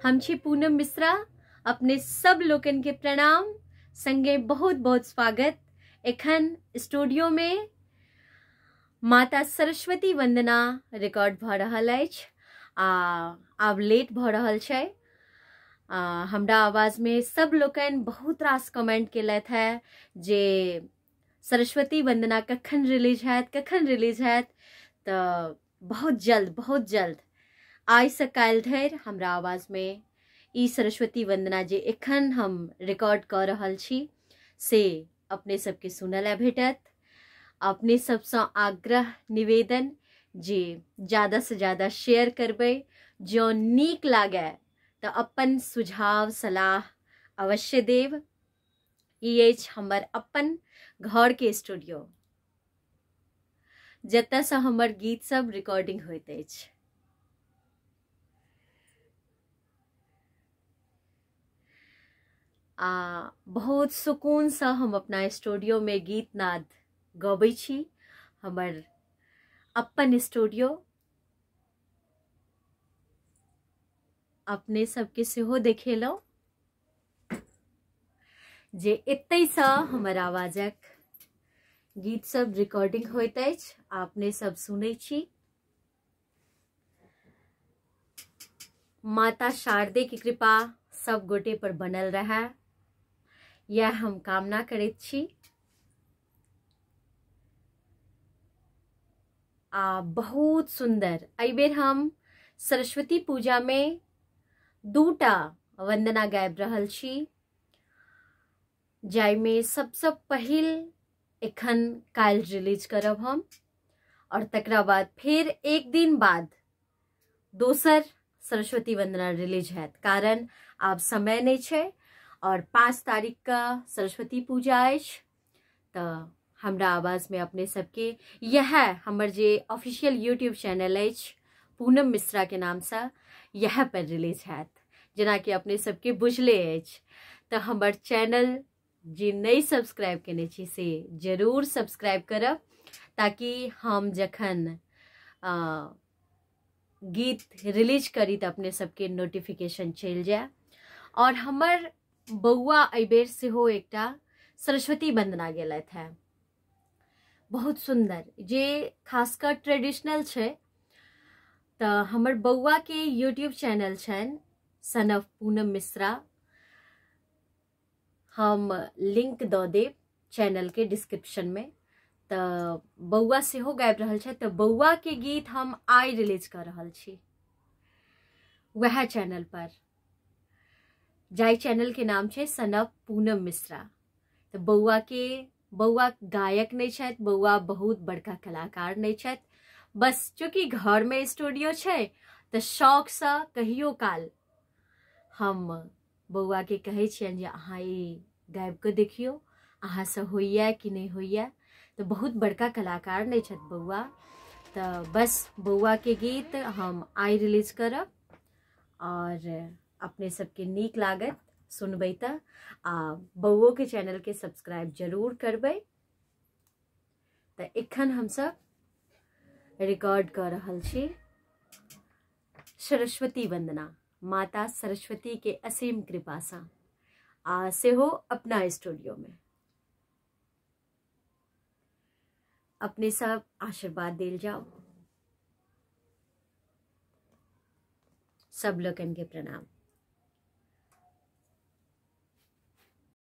हम छी पूनम मिश्रा। अपने सब लोकन के प्रणाम, संगे बहुत बहुत स्वागत। एखन स्टूडियो में माता सरस्वती वंदना रिकॉर्ड भ रहल अछि। आब लेट भ रहल छै। हमरा आवाज में सब लोकन बहुत रास कमेंट केलथि है जे सरस्वती वंदना कखन रिलीज हैत तो बहुत जल्द आई से काल्हि धरि हमरा आवाज में ई सरस्वती वंदना जे एखन हम रिकॉर्ड कर रहल छी से अपने सबके सुनला भेटत। अपने सबसँ आग्रह निवेदन जे ज्यादा से ज्यादा शेयर करबै। जो नीक लागे तो अपन सुझाव सलाह अवश्य देव। ई अछि हमर अपन घर के स्टूडियो जतऽ से हमर गीत सब रिकॉर्डिंग होइत अछि। बहुत सुकून से हम अपना स्टूडियो में गीत नाद गबै छी। हमर अपन स्टूडियो अपने सबके सेहो देखेलौं जे एतै से हमर आवाजक गीत सब रिकॉर्डिंग होइत अछि। अपने सब सुनै छी। माता शारदे की कृपा सब गोटे पर बनल रहे, यह हम कामना करैत छी। बहुत सुंदर एहि बेर हम सरस्वती पूजा में दूटा वंदना गाबि रहल छी, जाहिमे सबसे पहिल एखन काल्हि रिलीज करब हम, और तकरा बाद फिर एक दिन बाद दोसर सरस्वती वंदना रिलीज हैत। कारण आब समय नहीं छै और 5 तारीख का सरस्वती पूजा अछि। तो हमरा आवाज में अपने सबके यह हमर जे ऑफिशियल यूट्यूब चैनल अछि पूनम मिश्रा के नाम से यह पर रिलीज हैत। जेना कि अपने सबके बुझले अछि। तो हमर चैनल जे नहीं सब्सक्राइब केने छी से जरूर सब्सक्राइब करब, ताकि हम जखन गीत रिलीज करी तो अपने सबके नोटिफिकेशन चल जाए। और हमर बौआ एहि बेर सेहो एकटा सरस्वती वंदना गेलथि है, बहुत सुंदर, जे खासकर ट्रेडिशनल छै। तो हमर बौआ के यूट्यूब चैनल छनि सन ऑफ पूनम मिश्रा। हम लिंक दऽ देब चैनल के डिस्क्रिप्शन में। तो बौआ सेहो गाबि रहल छै। तो बौआ के गीत हम आई रिलीज कर रहल छी वह चैनल पर, जाय चैनल के नाम छै सन ऑफ पूनम मिश्रा। तो बौआ गायक नहीं छथि, बौआ बहुत बड़का कलाकार नहीं छथि। बस चूंकि घर में स्टूडियो छै तो शौक से कहियो काल हम बौआ के कहै छियनि जे अहाँ ई गाबि के देखियो, अहाँ से होइया कि नहीं होइया। तो बहुत बड़का कलाकार नहीं छथि बौआ। तो बस बौआ के गीत हम आई रिलीज करब और अपने सबके नीक लागत सुनबै त बौओ के चैनल के सब्सक्राइब जरूर करबै। तो एखन हम सब रिकॉर्ड कर रहल छी सरस्वती वंदना, माता सरस्वती के असीम कृपा से सेहो अपना स्टूडियो में। अपने सब आशीर्वाद देल जाओ। सब लोगन के प्रणाम।